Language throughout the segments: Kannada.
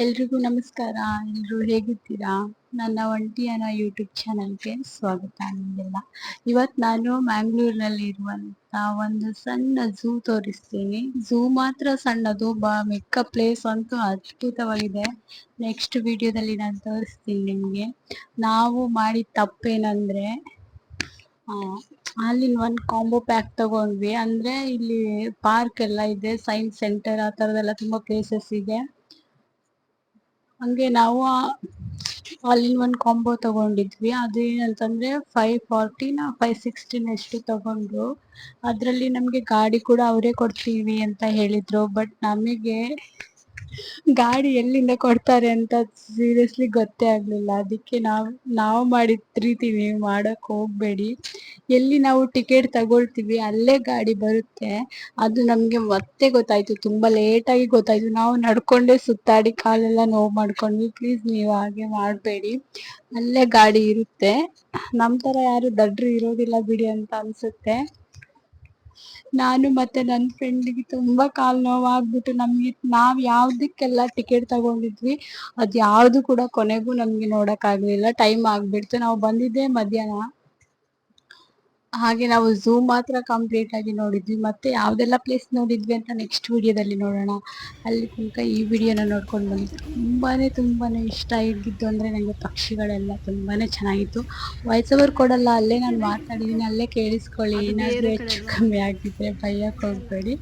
ಎಲ್ರಿಗೂ ನಮಸ್ಕಾರ. ಎಲ್ರು ಹೇಗಿದ್ದೀರಾ? ನನ್ನ ಒಂಟಿಯನ ಯೂಟ್ಯೂಬ್ ಚಾನಲ್ಗೆ ಸ್ವಾಗತ ನಿಮಗೆಲ್ಲ. ಇವತ್ತು ನಾನು ಮ್ಯಾಂಗ್ಳೂರಿನಲ್ಲಿ ಇರುವಂತ ಒಂದು ಸಣ್ಣ ಝೂ ತೋರಿಸ್ತೀನಿ. ಝೂ ಮಾತ್ರ ಸಣ್ಣದು, ಮಿಕ್ಕ ಪ್ಲೇಸ್ ಅಂತೂ ಅದ್ಭುತವಾಗಿದೆ. ನೆಕ್ಸ್ಟ್ ವಿಡಿಯೋದಲ್ಲಿ ನಾನು ತೋರಿಸ್ತೀನಿ ನಿಮಗೆ. ನಾವು ಮಾಡಿದ ತಪ್ಪೇನಂದ್ರೆ ಅಲ್ಲಿನ ಒಂದು ಕಾಂಬೋ ಪ್ಯಾಕ್ ತಗೊಂಡ್ವಿ. ಅಂದ್ರೆ ಇಲ್ಲಿ ಪಾರ್ಕ್ ಎಲ್ಲ ಇದೆ, ಸೈನ್ಸ್ ಸೆಂಟರ್ ಆ ಥರದ್ದೆಲ್ಲ ತುಂಬಾ ಪ್ಲೇಸಸ್ ಇದೆ. ಹಂಗೆ ನಾವು ಅಲ್ಲಿನ ಒಂದು ಕಾಂಬೋ ತಗೊಂಡಿದ್ವಿ. ಅದು ಏನಂತಂದ್ರೆ 540 516 ಎಷ್ಟು ತಗೊಂಡ್ರು. ಅದರಲ್ಲಿ ನಮಗೆ ಗಾಡಿ ಕೂಡ ಅವರೇ ಕೊಡ್ತೀವಿ ಅಂತ ಹೇಳಿದ್ರು. ಬಟ್ ನಮಗೆ ಗಾಡಿ ಎಲ್ಲಿಂದ ಕೊಡ್ತಾರೆ ಅಂತ ಸೀರಿಯಸ್ಲಿ ಗೊತ್ತೇ ಆಗ್ಲಿಲ್ಲ. ಅದಕ್ಕೆ ನಾವು ಮಾಡಿದ ರೀತಿ ನೀವು ಮಾಡಕ್ ಹೋಗ್ಬೇಡಿ. ಎಲ್ಲಿ ನಾವು ಟಿಕೆಟ್ ತಗೊಳ್ತೀವಿ ಅಲ್ಲೇ ಗಾಡಿ ಬರುತ್ತೆ. ಅದು ನಮ್ಗೆ ಮತ್ತೆ ಗೊತ್ತಾಯ್ತು, ತುಂಬಾ ಲೇಟ್ ಆಗಿ ಗೊತ್ತಾಯ್ತು. ನಾವು ನಡ್ಕೊಂಡೇ ಸುತ್ತಾಡಿ ಕಾಲೆಲ್ಲ ನೋವು ಮಾಡ್ಕೊಂಡ್ವಿ. ಪ್ಲೀಸ್ ನೀವು ಹಾಗೆ ಮಾಡಬೇಡಿ, ಅಲ್ಲೇ ಗಾಡಿ ಇರುತ್ತೆ. ನಮ್ ತರ ಯಾರು ದಡ್ರು ಇರೋದಿಲ್ಲ ಬಿಡಿ ಅಂತ ಅನ್ಸುತ್ತೆ. ನಾನು ಮತ್ತೆ ನನ್ನ ಫ್ರೆಂಡಿಗೆ ತುಂಬಾ ಕಾಲು ನೋವಾಗ್ಬಿಟ್ಟು ನಾವ್ ಯಾವ್ದಕ್ಕೆಲ್ಲ ಟಿಕೆಟ್ ತಗೊಂಡಿದ್ವಿ ಅದ್ ಯಾವ್ದು ಕೂಡ ಕೊನೆಗೂ ನಮ್ಗೆ ನೋಡಕ್ ಆಗ್ಲಿಲ್ಲ. ಟೈಮ್ ಆಗ್ಬಿಡ್ತು. ನಾವು ಬಂದಿದ್ದೆ ಮಧ್ಯಾಹ್ನ. ಹಾಗೆ ನಾವು ಝೂ ಮಾತ್ರ ಕಂಪ್ಲೀಟ್ ಆಗಿ ನೋಡಿದ್ವಿ. ಮತ್ತೆ ಯಾವ್ದೆಲ್ಲ ಪ್ಲೇಸ್ ನೋಡಿದ್ವಿ ಅಂತ ನೆಕ್ಸ್ಟ್ ವಿಡಿಯೋದಲ್ಲಿ ನೋಡೋಣ. ಅಲ್ಲಿ ತನಕ ಈ ವಿಡಿಯೋನ ನೋಡ್ಕೊಂಡು ಬನ್ನಿ. ತುಂಬಾನೇ ಇಷ್ಟ ಆಗಿದ್ದು ಅಂದ್ರೆ ನನಗೆ ಪಕ್ಷಿಗಳೆಲ್ಲ ತುಂಬಾನೇ ಚೆನ್ನಾಗಿತ್ತು. ವಾಯ್ಸ್ ಓವರ್ ಕೊಡಲ್ಲ, ಅಲ್ಲೇ ನಾನು ಮಾತಾಡಿದೀನಿ, ಅಲ್ಲೇ ಕೇಳಿಸ್ಕೊಳ್ಳಿ. ಏನಾದ್ರೂ ಹೆಚ್ಚು ಕಮ್ಮಿ ಆಗಿದ್ರೆ ಭಯಕ್ಕೆ ಹೋಗ್ಬೇಡಿ.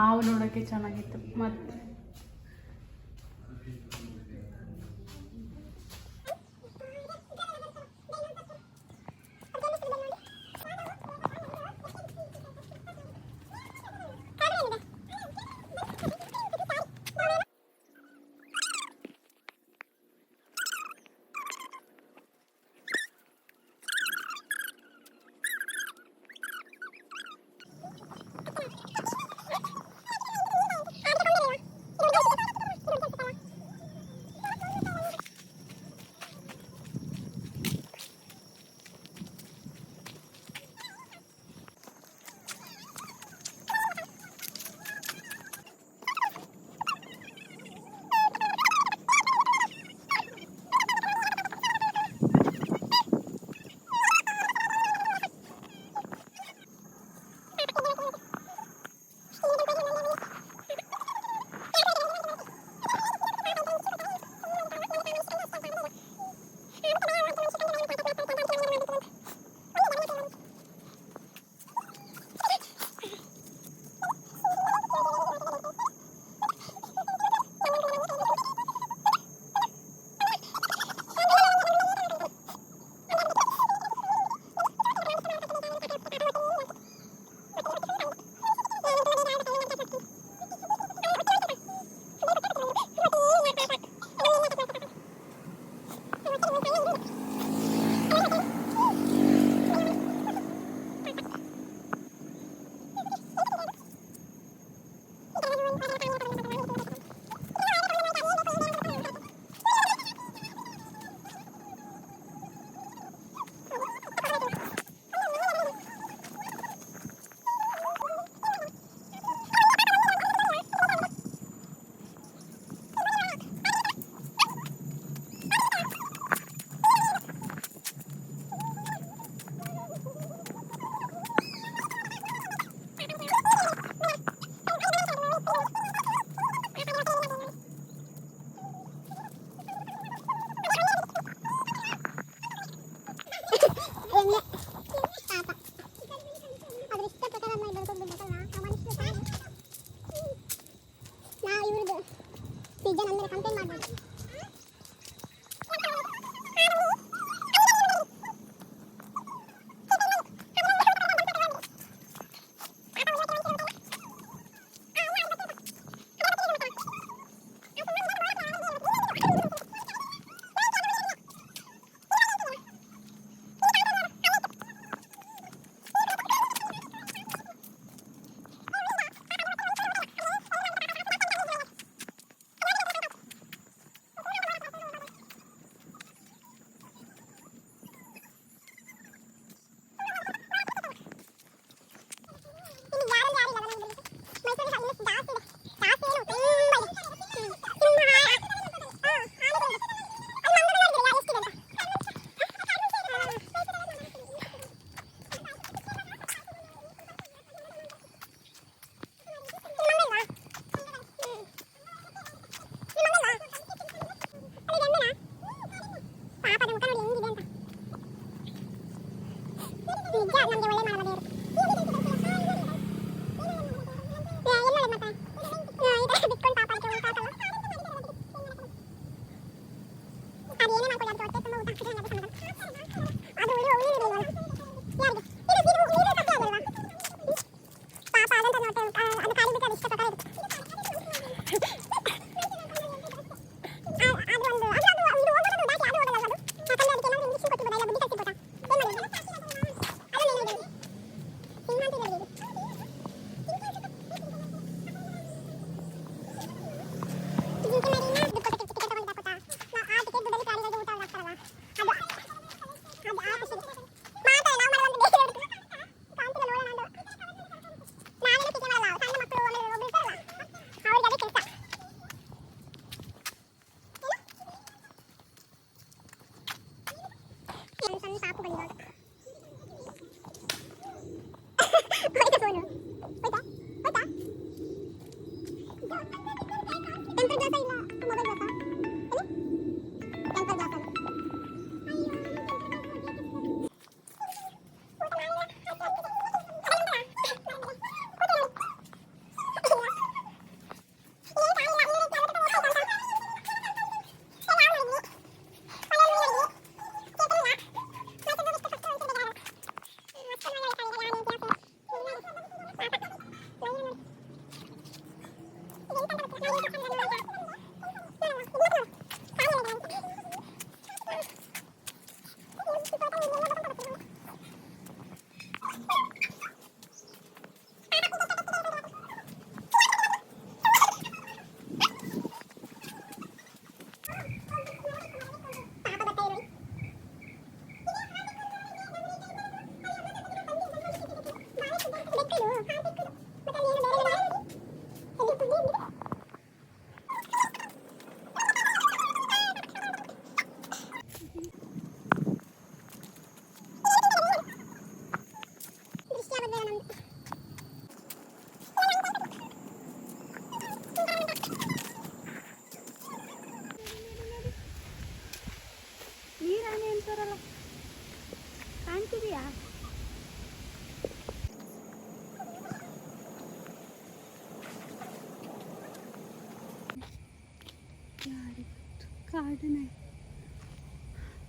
ಹಾವು ನೋಡೋಕ್ಕೆ ಚೆನ್ನಾಗಿತ್ತು. ಮತ್ತು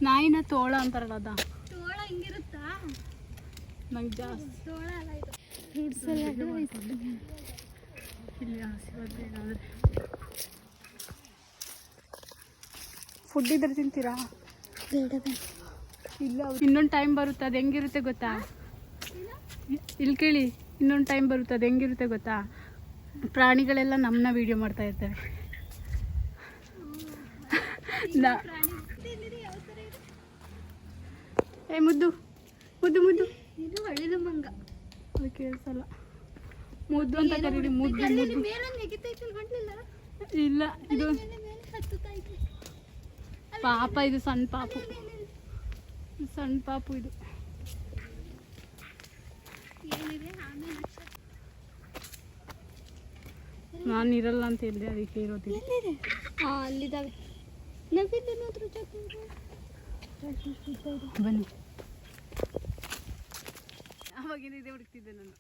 ನಾಯಿನ ತೋಳ ಅಂತಾರಲ್ಲ ಅದ. ತೋಳ ಹಿಂಗಿರುತ್ತಾ? ನಂಗೆ ಜಾಸ್ತಿ ತೋಳ ಅಲ್ಲ ಇದು. ಫ್ರೂಟ್ಸ್ ಸಲಾಡ್ ಇಲ್ಲಿ ಹಸಿವಾದ್ರೆ ಏನಾದರೆ ಫುಡ್ ಇದ್ರೆ ತಿಂತೀರಾ? ಇಲ್ಲ, ಇನ್ನೊಂದು ಟೈಮ್ ಬರುತ್ತೆ, ಅದು ಹೆಂಗಿರುತ್ತೆ ಗೊತ್ತಾ? ಇಲ್ಲಿ ಕೇಳಿ, ಇನ್ನೊಂದು ಟೈಮ್ ಬರುತ್ತೆ, ಅದು ಹೆಂಗಿರುತ್ತೆ ಗೊತ್ತಾ? ಪ್ರಾಣಿಗಳೆಲ್ಲ ನಮ್ಮನ್ನ ವಿಡಿಯೋ ಮಾಡ್ತಾ ಇರ್ತವೆ. ಏ ಮುದ್ದು ಮುದ್ದು ಮುದ್ದು, ಇದು ಹಳ್ಳಿದ ಮಂಗ. ಅದು ಕೇಳಿಸಲ್ಲ. ಮುದ್ದು ಅಂತ ಕರೀರಿ, ಮುದ್ದು ಮುದ್ದು. ಇಲ್ಲ, ಇದು ಪಾಪ, ಇದು ಸಣ್ಣ ಪಾಪು, ಸಣ್ಣ ಪಾಪು ಇದು. ನಾನು ಇರಲ್ಲ ಅಂತ ಹೇಳಿದೆ, ಅದಕ್ಕೆ ಇರೋದಿಲ್ಲ. ಅಲ್ಲಿದ್ದಾವೆ. ಬನ್ನಿ. ಅವಾಗಿನ ಇದೆ ಹುಡುಕ್ತಿದ್ದೆ ನಾನು.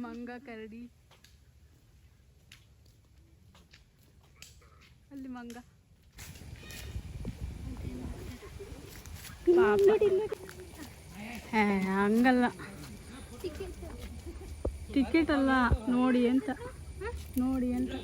ಮಂಗ, ಕರಡಿ, ಅಲ್ಲಿ ಮಂಗ. ಹಂಗಲ್ಲ, ಟಿಕೆಟ್ ಅಲ್ಲ, ನೋಡಿ ಅಂತ, ನೋಡಿ ಅಂತ.